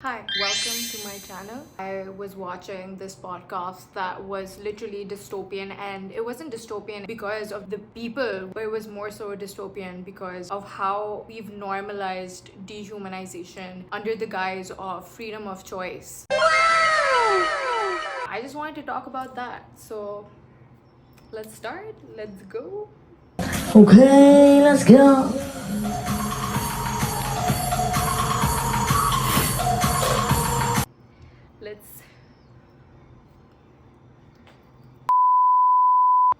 Hi, welcome to my channel. I was watching this podcast that was literally dystopian, and it wasn't dystopian because of the people, but it was more so dystopian because of how we've normalized dehumanization under the guise of freedom of choice. I just wanted to talk about that. So let's start. Let's go. Okay, let's go.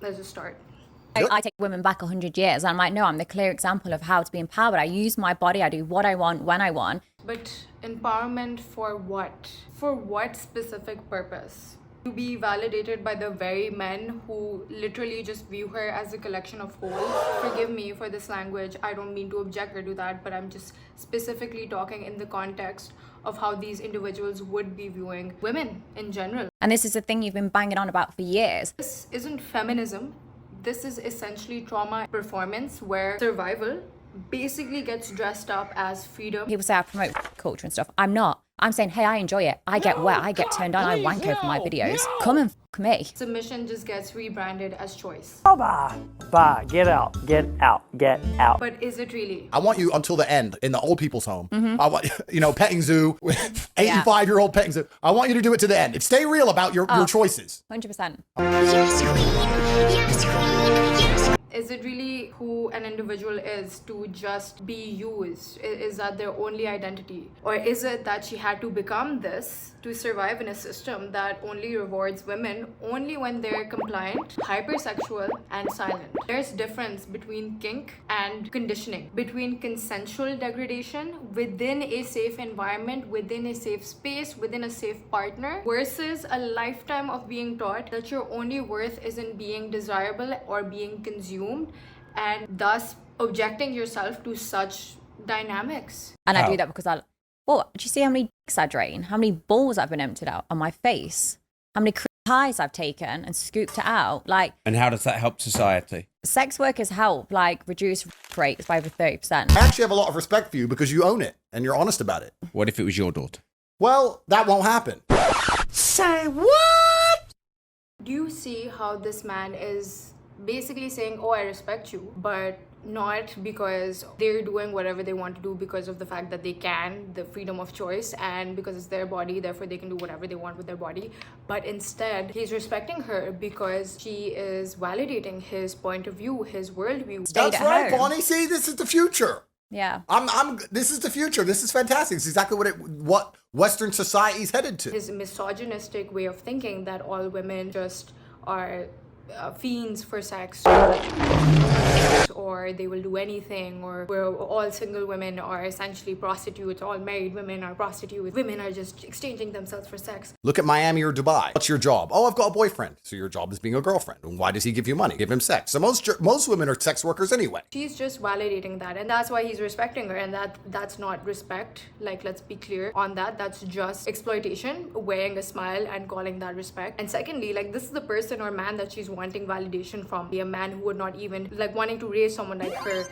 Let's just start. I take women back 100 years. I'm like, no, I'm the clear example of how to be empowered. I use my body. I do what I want, when I want. But empowerment for what? For what specific purpose? To be validated by the very men who literally just view her as a collection of holes. Forgive me for this language. I don't mean to object or do that, but I'm just specifically talking in the context of how these individuals would be viewing women in general. And this is the thing you've been banging on about for years. This isn't feminism. This is essentially trauma performance where survival basically gets dressed up as freedom. People say I promote culture and stuff. I'm not. I'm saying, hey, I enjoy it. I get wet. I get turned on. I wank over my videos. Come and fuck me. Submission just gets rebranded as choice. Bye. Get out. Get out. Get out. But is it really? I want you until the end in the old people's home. I want, petting zoo, 85-year-old petting zoo. I want you to do it to the end. Stay real about your choices. 100%. Yes, queen. Yes, queen. Yes. Is it really who an individual is to just be used? Is that their only identity? Or is it that she had to become this to survive in a system that only rewards women only when they're compliant, hypersexual, and silent? There's difference between kink and conditioning, between consensual degradation within a safe environment, within a safe space, within a safe partner, versus a lifetime of being taught that your only worth is in being desirable or being consumed, and thus objecting yourself to such dynamics. And I do that because do you see how many dicks I drain? How many balls I've been emptied out on my face? How many pies I've taken and scooped it out? And how does that help society? Sex workers help, reduce rates by over 30%. I actually have a lot of respect for you because you own it and you're honest about it. What if it was your daughter? Well, that won't happen. Say what? Do you see how this man is basically saying, oh, I respect you, but not because they're doing whatever they want to do because of the fact that they can, the freedom of choice, and because it's their body, therefore they can do whatever they want with their body. But instead, he's respecting her because she is validating his point of view, his worldview. That's right, Bonnie. See, this is the future. Yeah. This is the future. This is fantastic. It's exactly what Western society's headed to. His misogynistic way of thinking that all women just are fiends for sex, or they will do anything, or where all single women are essentially prostitutes, all married women are prostitutes, women are just exchanging themselves for sex. Look at Miami or Dubai. What's your job? Oh, I've got a boyfriend. So your job is being a girlfriend. And why does he give you money? Give him sex. So most women are sex workers anyway. She's just validating that, and that's why he's respecting her, and that's not respect. Let's be clear on that. That's just exploitation, wearing a smile and calling that respect. And secondly, this is the person or man that she's wanting validation from. Be a man who would not even wanting to raise someone like her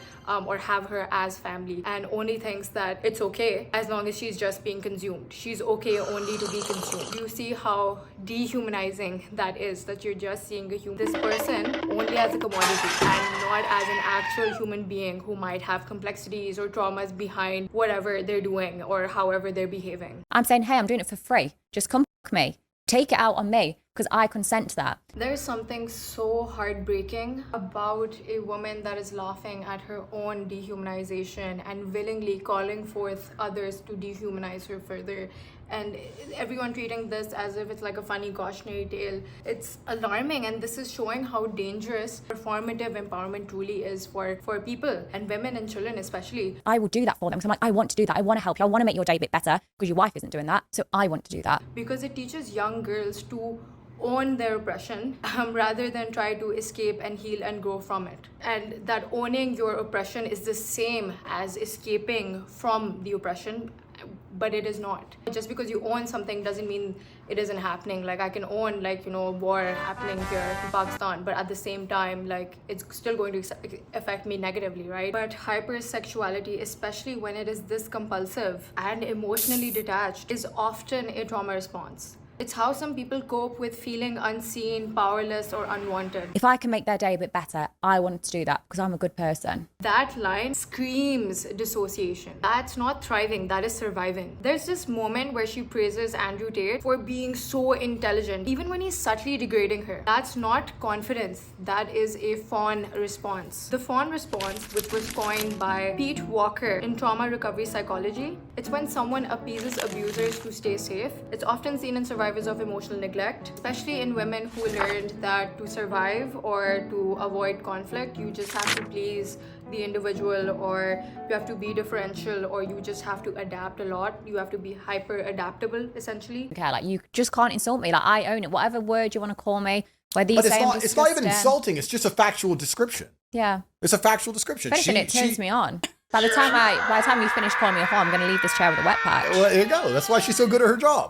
or have her as family, and only thinks that it's okay as long as she's just being consumed. She's okay only to be consumed. You see how dehumanizing that is, that you're just seeing this person only as a commodity and not as an actual human being who might have complexities or traumas behind whatever they're doing or however they're behaving. I'm saying, hey, I'm doing it for free. Just come fuck me. Take it out on me because I consent to that. There's something so heartbreaking about a woman that is laughing at her own dehumanization and willingly calling forth others to dehumanize her further, and everyone treating this as if it's like a funny cautionary tale. It's alarming, and this is showing how dangerous performative empowerment truly is for people, and women and children especially. I will do that for them because I'm like, I want to do that. I want to help you. I want to make your day a bit better because your wife isn't doing that. So I want to do that. Because it teaches young girls to own their oppression rather than try to escape and heal and grow from it. And that owning your oppression is the same as escaping from the oppression but it is not. Just because you own something doesn't mean it isn't happening. Like I can own war happening here in Pakistan, but at the same time it's still going to affect me negatively, right? But hypersexuality, especially when it is this compulsive and emotionally detached, is often a trauma response. It's how some people cope with feeling unseen, powerless, or unwanted. If I can make their day a bit better, I want to do that because I'm a good person. That line screams dissociation. That's not thriving, that is surviving. There's this moment where she praises Andrew Tate for being so intelligent, even when he's subtly degrading her. That's not confidence, that is a fawn response. The fawn response, which was coined by Pete Walker in trauma recovery psychology, it's when someone appeases abusers to stay safe. It's often seen in survivors of emotional neglect, especially in women who learned that to survive or to avoid conflict, you just have to please the individual, or you have to be differential, or you just have to adapt a lot. You have to be hyper adaptable, essentially. Okay, like you just can't insult me. Like I own it. Whatever word you want to call me, whether you But say it's not even insulting. It's just a factual description. Yeah. It's a factual description. If anything, it turns me on. By the time you finish calling me a whore, I'm going to leave this chair with a wet patch. Well, there you go. That's why she's so good at her job.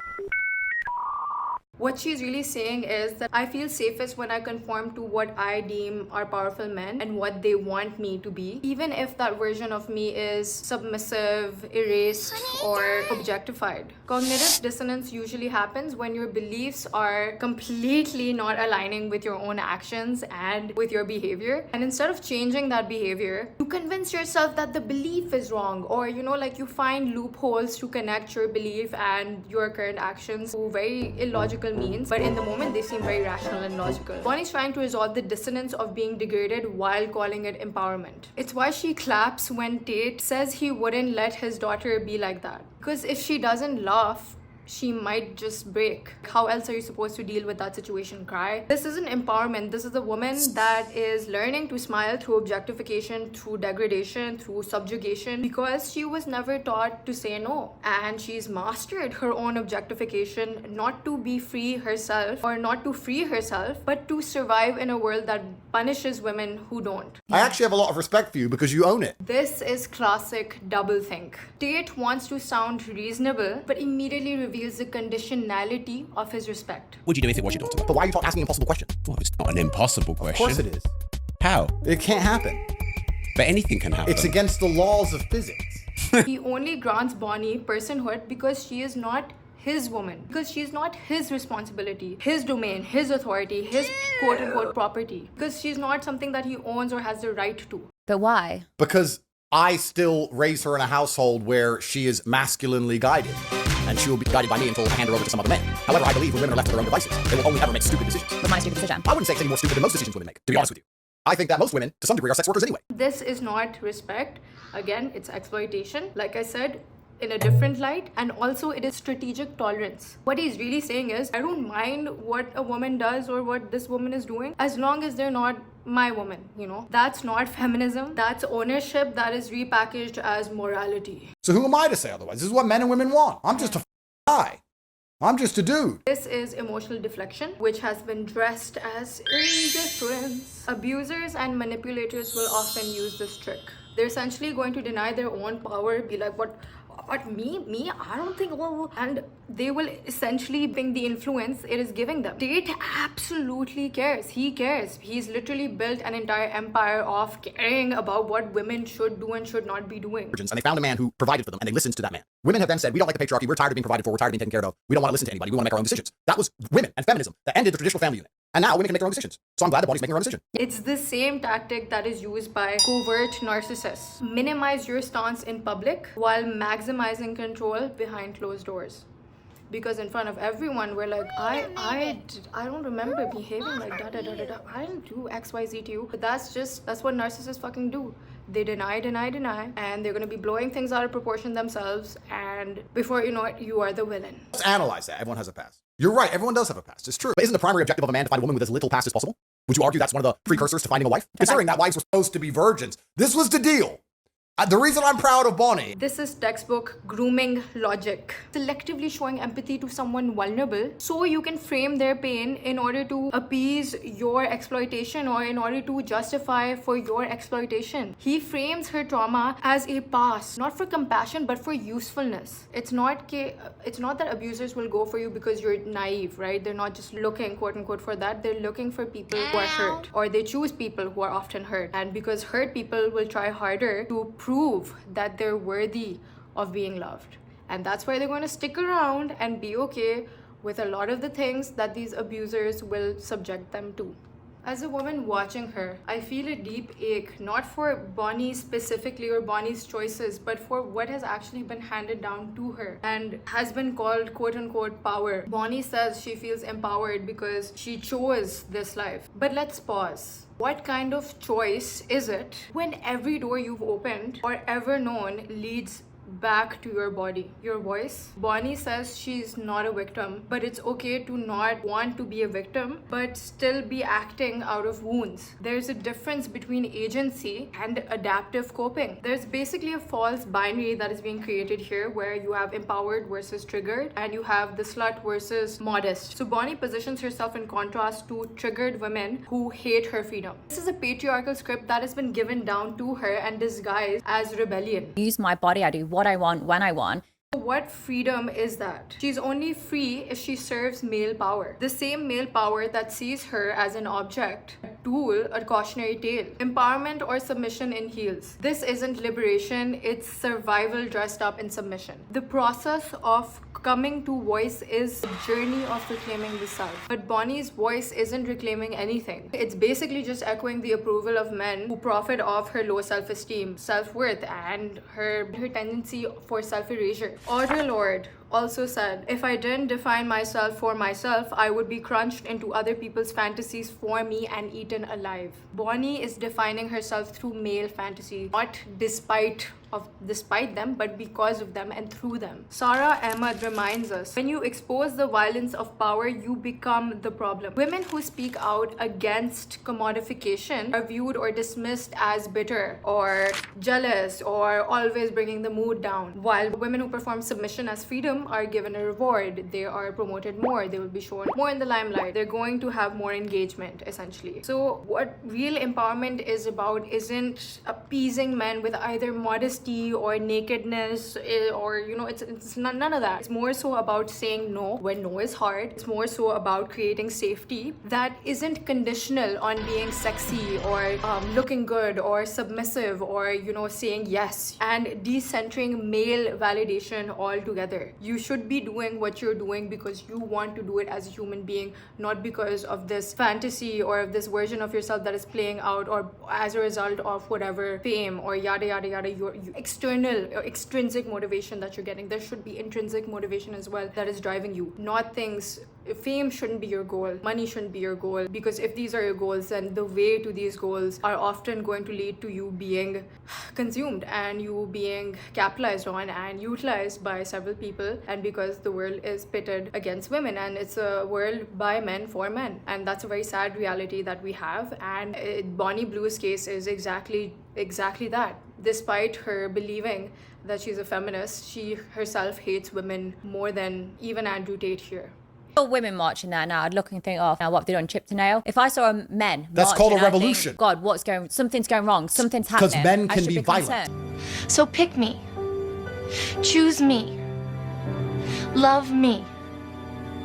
What she's really saying is that I feel safest when I conform to what I deem are powerful men and what they want me to be, even if that version of me is submissive, erased, or objectified. Cognitive dissonance usually happens when your beliefs are completely not aligning with your own actions and with your behavior. And instead of changing that behavior, you convince yourself that the belief is wrong, or you find loopholes to connect your belief and your current actions to very illogical means, but in the moment they seem very rational and logical. Bonnie's trying to resolve the dissonance of being degraded while calling it empowerment. It's why she claps when Tate says he wouldn't let his daughter be like that. Because if she doesn't laugh, she might just break. How else are you supposed to deal with that situation? Cry? This isn't empowerment. This is a woman that is learning to smile through objectification, through degradation, through subjugation, because she was never taught to say no. And she's mastered her own objectification, not to be free herself or not to free herself, but to survive in a world that punishes women who don't. I actually have a lot of respect for you because you own it. This is classic doublethink. Tate wants to sound reasonable, but immediately reveals the conditionality of his respect. Would you do if it was your daughter? But why are you asking impossible questions? Well, it's not an impossible question. Of course it is. How? It can't happen. But anything can happen. It's against the laws of physics. He only grants Bonnie personhood because she is not his woman, because she's not his responsibility, his domain, his authority, his quote-unquote property, because she's not something that he owns or has the right to. But why? Because I still raise her in a household where she is masculinely guided, and she will be guided by me until I hand her over to some other man. However, I believe when women are left to their own devices, they will only ever make stupid decisions. But my stupid decision. I wouldn't say it's any more stupid than most decisions women make, to be honest with you. I think that most women, to some degree, are sex workers anyway. This is not respect. Again, it's exploitation. Like I said, in a different light, and also it is strategic tolerance. What he's really saying is, I don't mind what a woman does or what this woman is doing, as long as they're not my woman, That's not feminism. That's ownership that is repackaged as morality. So who am I to say otherwise? This is what men and women want. I'm just a guy. I'm just a dude. This is emotional deflection, which has been dressed as indifference. Abusers and manipulators will often use this trick. They're essentially going to deny their own power, be like, what me? I don't think, and they will essentially bring the influence it is giving them. Tate absolutely cares. He cares. He's literally built an entire empire of caring about what women should do and should not be doing. And they found a man who provided for them, and they listened to that man. Women have then said, we don't like the patriarchy, we're tired of being provided for, we're tired of being taken care of, we don't want to listen to anybody, we want to make our own decisions. That was women and feminism that ended the traditional family unit. And now women can make their own decisions. So I'm glad that Bonnie's making her own decision. It's the same tactic that is used by covert narcissists. Minimize your stance in public while maximizing control behind closed doors. Because in front of everyone, we're like, I don't remember behaving like that. I didn't do XYZ to you. But that's what narcissists fucking do. They deny, and they're gonna be blowing things out of proportion themselves, and before you know it, you are the villain. Let's analyze that. Everyone has a past. You're right, everyone does have a past. It's true. But isn't the primary objective of a man to find a woman with as little past as possible? Would you argue that's one of the precursors to finding a wife? Considering that wives were supposed to be virgins. This was the deal. The reason I'm proud of Bonnie. This is textbook grooming logic. Selectively showing empathy to someone vulnerable so you can frame their pain in order to appease your exploitation or in order to justify for your exploitation. He frames her trauma as a pass, not for compassion but for usefulness. It's not that abusers will go for you because you're naive, right? They're not just looking, quote unquote, for that. They're looking for people who are hurt, or they choose people who are often hurt. And because hurt people will try harder to prove that they're worthy of being loved. And that's why they're going to stick around and be okay with a lot of the things that these abusers will subject them to. As a woman watching her, I feel a deep ache, not for Bonnie specifically or Bonnie's choices, but for what has actually been handed down to her and has been called quote unquote power. Bonnie says she feels empowered because she chose this life. But let's pause. What kind of choice is it when every door you've opened or ever known leads back to your body, your voice? Bonnie says she's not a victim, but it's okay to not want to be a victim, but still be acting out of wounds. There's a difference between agency and adaptive coping. There's basically a false binary that is being created here where you have empowered versus triggered and you have the slut versus modest. So Bonnie positions herself in contrast to triggered women who hate her freedom. This is a patriarchal script that has been given down to her and disguised as rebellion. Use my body, I do what I want, when I want. What freedom is that? She's only free if she serves male power. The same male power that sees her as an object, a tool, a cautionary tale. Empowerment or submission in heels. This isn't liberation, it's survival dressed up in submission. The process of coming to voice is a journey of reclaiming the self. But Bonnie's voice isn't reclaiming anything. It's basically just echoing the approval of men who profit off her low self-esteem, self-worth, and her tendency for self-erasure. Audre Lorde also said, if I didn't define myself for myself, I would be crunched into other people's fantasies for me and eaten alive. Bonnie is defining herself through male fantasy, not despite them, but because of them and through them. Sarah Ahmad reminds us, when you expose the violence of power, you become the problem. Women who speak out against commodification are viewed or dismissed as bitter or jealous or always bringing the mood down, while women who perform submission as freedom are given a reward. They are promoted more, they will be shown more in the limelight, they're going to have more engagement essentially. So what real empowerment is about isn't appeasing men with either modesty or nakedness or it's none of that. It's more so about saying no when no is hard. It's more so about creating safety that isn't conditional on being sexy or looking good or submissive or saying yes, and decentering male validation altogether. You should be doing what you're doing because you want to do it as a human being, not because of this fantasy or of this version of yourself that is playing out or as a result of whatever fame or yada yada yada your external or extrinsic motivation that you're getting. There should be intrinsic motivation as well that is driving you, not things. Fame shouldn't be your goal, money shouldn't be your goal, because if these are your goals, then the way to these goals are often going to lead to you being consumed and you being capitalized on and utilized by several people. And because the world is pitted against women and it's a world by men for men, and that's a very sad reality that we have. And Bonnie Blue's case is exactly that. Despite her believing that she's a feminist, she herself hates women more than even Andrew Tate here. Women marching there now, I'd look and think, oh, now what have they done, chip to nail? If I saw men That's called a marching, I'd revolution. think, God, something's going wrong, something's happening. Because men I can should be violent. concerned. So pick me. Choose me. Love me.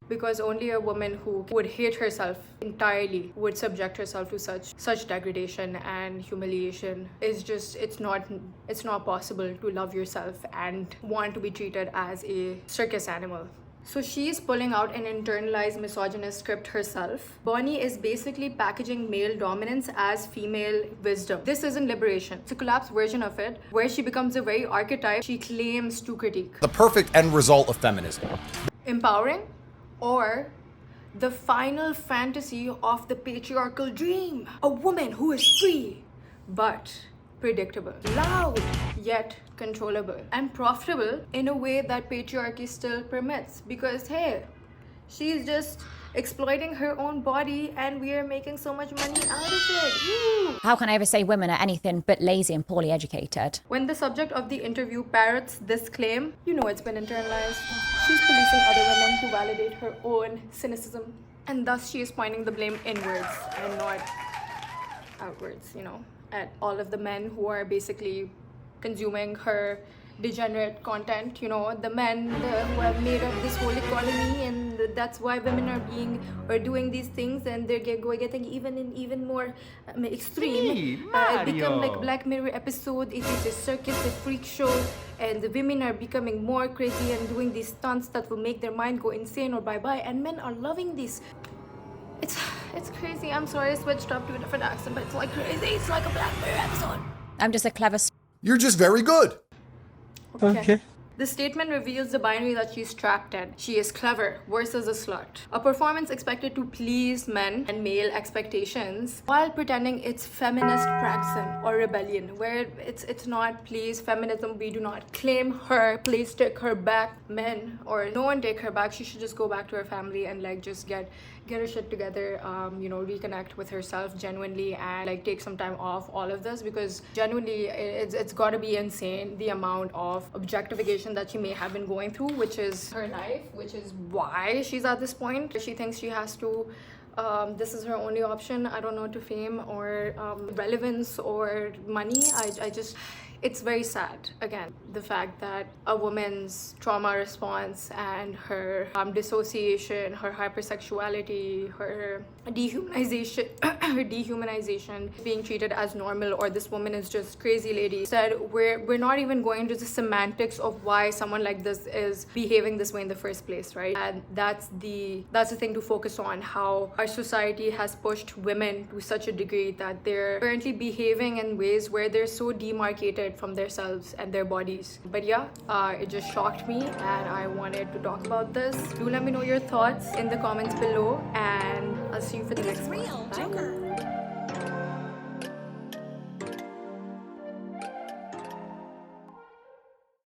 Because only a woman who would hate herself entirely would subject herself to such degradation and humiliation. It's not possible to love yourself and want to be treated as a circus animal. So she's pulling out an internalized misogynist script herself. Bonnie is basically packaging male dominance as female wisdom. This isn't liberation. It's a collapsed version of it, where she becomes a very archetype she claims to critique. The perfect end result of feminism. Empowering, or the final fantasy of the patriarchal dream. A woman who is free, but predictable, loud, yet controllable, and profitable in a way that patriarchy still permits. Because hey, she's just exploiting her own body, and we are making so much money out of it. Woo! How can I ever say women are anything but lazy and poorly educated? When the subject of the interview parrots this claim, you know it's been internalized. She's policing other women to validate her own cynicism, and thus she is pointing the blame inwards and not outwards, you know, at all of the men who are basically consuming her degenerate content, you know, the men who have made up this whole economy, and that's why women are doing these things, and they're getting even more extreme. It become like Black Mirror episode. It is a circus, a freak show, and the women are becoming more crazy and doing these stunts that will make their mind go insane or bye-bye, and men are loving this. It's crazy. I'm sorry I switched up to a different accent, but it's like crazy. It's like a Black Mirror episode. I'm just a clever You're just very good. Okay. The statement reveals the binary that she's trapped in. She is clever versus a slut. A performance expected to please men and male expectations while pretending it's feminist praxis or rebellion, where it's not please feminism. We do not claim her. Please take her back. Men or no one take her back. She should just go back to her family and like just get her shit together, you know, reconnect with herself genuinely, and like take some time off all of this, because genuinely it's got to be insane the amount of objectification that she may have been going through, which is her life, which is why she's at this point. She thinks she has to this is her only option, I don't know, to fame or relevance or money. I just, it's very sad, again, the fact that a woman's trauma response and her dissociation, her hypersexuality, her dehumanization being treated as normal, or this woman is just crazy lady. Instead, we're not even going to the semantics of why someone like this is behaving this way in the first place, right? And that's the thing to focus on, how our society has pushed women to such a degree that they're currently behaving in ways where they're so demarcated from themselves and their bodies. But yeah, it just shocked me, and I wanted to talk about this. Do let me know your thoughts in the comments below, and I'll see you for the next one. Bye.